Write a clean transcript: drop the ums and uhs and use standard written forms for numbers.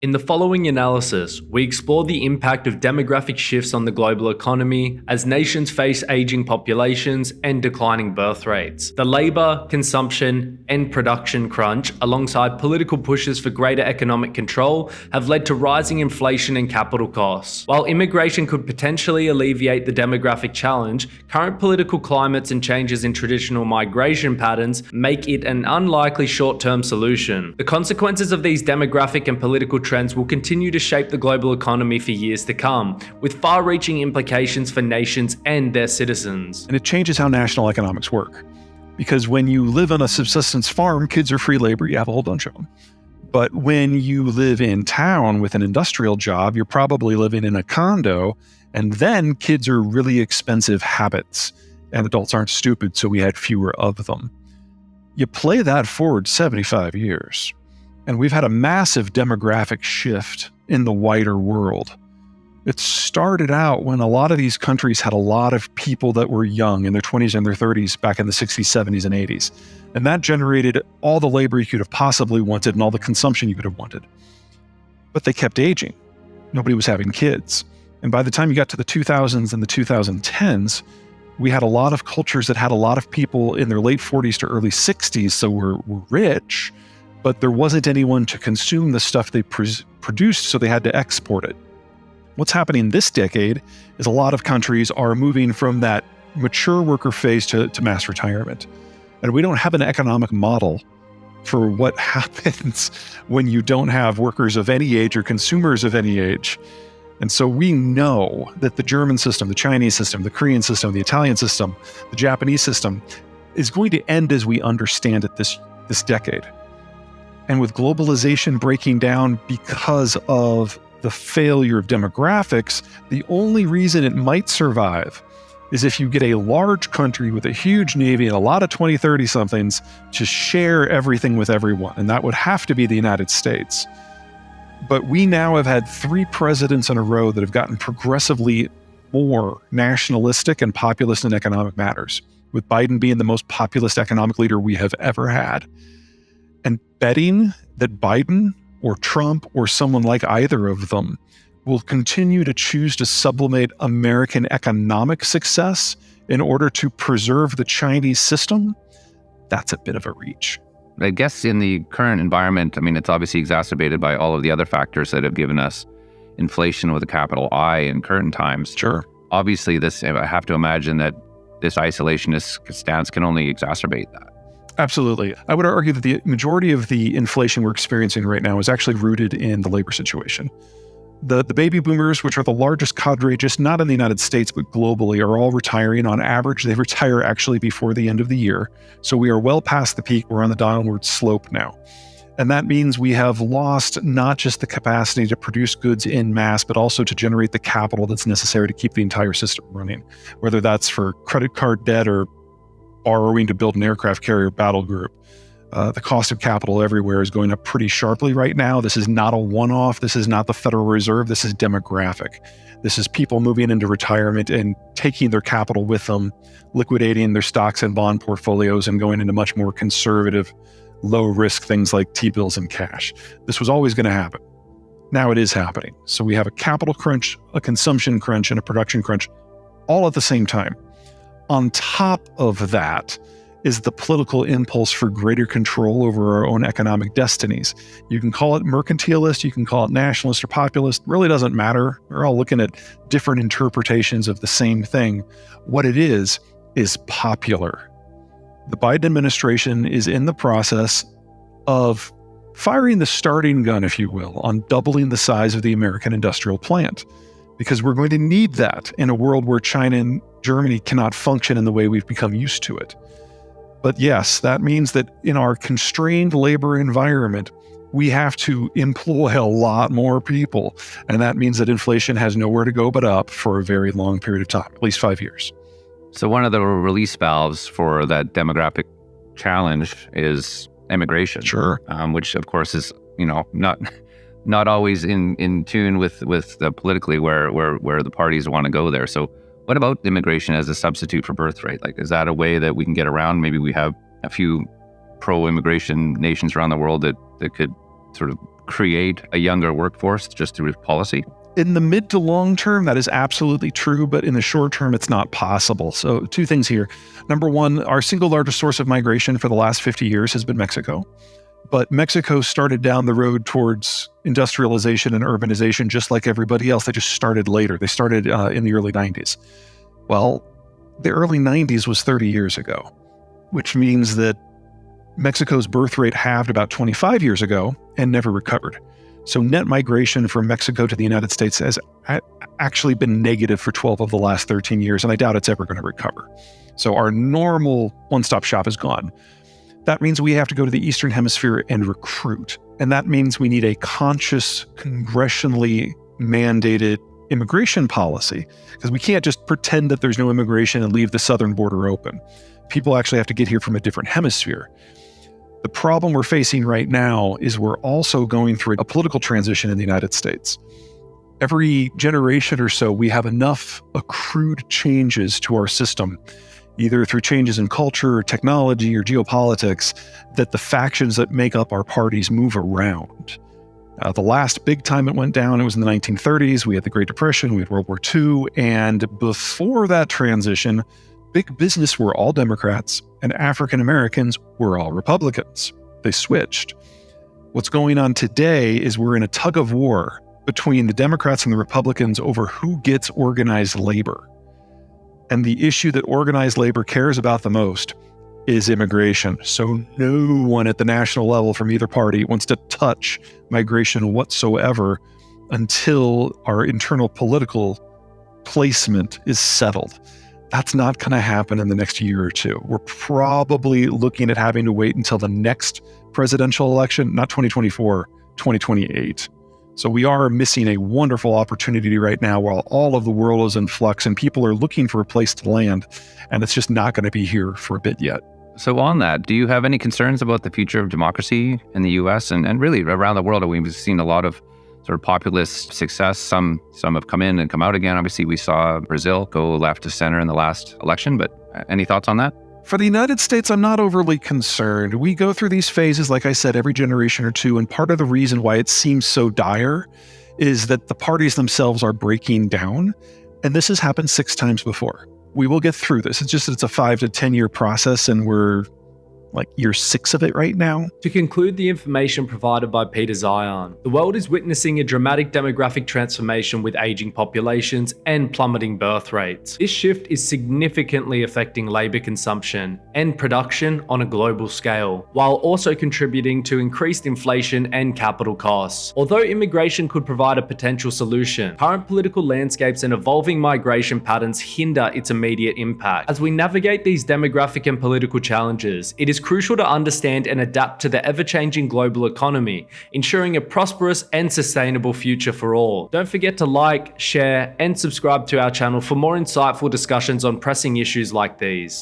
In the following analysis, we explore the impact of demographic shifts on the global economy as nations face aging populations and declining birth rates. The labour, consumption, and production crunch, alongside political pushes for greater economic control, have led to rising inflation and capital costs. While immigration could potentially alleviate the demographic challenge, current political climates and changes in traditional migration patterns make it an unlikely short-term solution. The consequences of these demographic and political trends will continue to shape the global economy for years to come, with far-reaching implications for nations and their citizens. And it changes how national economics work. Because when you live on a subsistence farm, kids are free labor, you have a whole bunch of them. But when you live in town with an industrial job, you're probably living in a condo, and then kids are really expensive habits, and adults aren't stupid, so we had fewer of them. You play that forward 75 years. And we've had a massive demographic shift in the wider world. It started out when a lot of these countries had a lot of people that were young in their 20s and their 30s back in the 60s, 70s, and 80s. And that generated all the labor you could have possibly wanted and all the consumption you could have wanted. But they kept aging. Nobody was having kids. And by the time you got to the 2000s and the 2010s, we had a lot of cultures that had a lot of people in their late 40s to early 60s, so were rich, but there wasn't anyone to consume the stuff they produced, so they had to export it. What's happening this decade is a lot of countries are moving from that mature worker phase to mass retirement. And we don't have an economic model for what happens when you don't have workers of any age or consumers of any age. And so we know that the German system, the Chinese system, the Korean system, the Italian system, the Japanese system is going to end as we understand it this decade. And with globalization breaking down because of the failure of demographics, the only reason it might survive is if you get a large country with a huge navy and a lot of 20, 30-somethings to share everything with everyone. And that would have to be the United States. But we now have had 3 presidents in a row that have gotten progressively more nationalistic and populist in economic matters, with Biden being the most populist economic leader we have ever had. And betting that Biden or Trump or someone like either of them will continue to choose to sublimate American economic success in order to preserve the Chinese system, that's a bit of a reach. I guess in the current environment, I mean, it's obviously exacerbated by all of the other factors that have given us inflation with a capital I in current times. Sure. Obviously, I have to imagine that this isolationist stance can only exacerbate that. Absolutely. I would argue that the majority of the inflation we're experiencing right now is actually rooted in the labor situation. The baby boomers, which are the largest cadre, just not in the United States, but globally, are all retiring. On average, they retire actually before the end of the year. So we are well past the peak. We're on the downward slope now. And that means we have lost not just the capacity to produce goods in mass, but also to generate the capital that's necessary to keep the entire system running, whether that's for credit card debt or borrowing to build an aircraft carrier battle group. The cost of capital everywhere is going up pretty sharply right now. This is not a one-off. This is not the Federal Reserve. This is demographic. This is people moving into retirement and taking their capital with them, liquidating their stocks and bond portfolios and going into much more conservative, low-risk things like T-bills and cash. This was always going to happen. Now it is happening. So we have a capital crunch, a consumption crunch, and a production crunch all at the same time. On top of that is the political impulse for greater control over our own economic destinies. You can call it mercantilist, you can call it nationalist or populist, really doesn't matter. We're all looking at different interpretations of the same thing. What it is popular. The Biden administration is in the process of firing the starting gun, if you will, on doubling the size of the American industrial plant, because we're going to need that in a world where China and Germany cannot function in the way we've become used to it. But yes, that means that in our constrained labor environment, we have to employ a lot more people. And that means that inflation has nowhere to go but up for a very long period of time, at least 5 years. So one of the release valves for that demographic challenge is immigration. Sure. Which of course is, not always in tune with the politically where the parties want to go there. So what about immigration as a substitute for birth rate? Like, is that a way that we can get around? Maybe we have a few pro-immigration nations around the world that could sort of create a younger workforce just through policy? In the mid to long term, that is absolutely true, but in the short term, it's not possible. So two things here. Number one, our single largest source of migration for the last 50 years has been Mexico. But Mexico started down the road towards industrialization and urbanization just like everybody else. They just started later. They started in the early 90s. Well, the early 90s was 30 years ago, which means that Mexico's birth rate halved about 25 years ago and never recovered. So net migration from Mexico to the United States has actually been negative for 12 of the last 13 years, and I doubt it's ever going to recover. So our normal one-stop shop is gone. That means we have to go to the Eastern Hemisphere and recruit. And that means we need a conscious, congressionally mandated immigration policy, because we can't just pretend that there's no immigration and leave the southern border open. People actually have to get here from a different hemisphere. The problem we're facing right now is we're also going through a political transition in the United States. Every generation or so, we have enough accrued changes to our system, either through changes in culture or technology or geopolitics, that the factions that make up our parties move around. The last big time it went down, it was in the 1930s. We had the Great Depression, we had World War II, and before that transition, big business were all Democrats and African Americans were all Republicans. They switched. What's going on today is we're in a tug of war between the Democrats and the Republicans over who gets organized labor. And the issue that organized labor cares about the most is immigration. So no one at the national level from either party wants to touch migration whatsoever until our internal political placement is settled. That's not going to happen in the next year or two. We're probably looking at having to wait until the next presidential election, not 2024, 2028. So we are missing a wonderful opportunity right now while all of the world is in flux and people are looking for a place to land, and it's just not going to be here for a bit yet. So on that, do you have any concerns about the future of democracy in the US and really around the world? We've seen a lot of sort of populist success. Some have come in and come out again. Obviously, we saw Brazil go left to center in the last election, but any thoughts on that? For the United States, I'm not overly concerned. We go through these phases, like I said, every generation or two, and part of the reason why it seems so dire is that the parties themselves are breaking down, and this has happened 6 times before. We will get through this. It's a 5 to 10 year process, and we're like year 6 of it right now. To conclude the information provided by Peter Zeihan, the world is witnessing a dramatic demographic transformation with aging populations and plummeting birth rates. This shift is significantly affecting labor consumption and production on a global scale, while also contributing to increased inflation and capital costs. Although immigration could provide a potential solution, current political landscapes and evolving migration patterns hinder its immediate impact. As we navigate these demographic and political challenges, it is crucial to understand and adapt to the ever-changing global economy, ensuring a prosperous and sustainable future for all. Don't forget to like, share, and subscribe to our channel for more insightful discussions on pressing issues like these.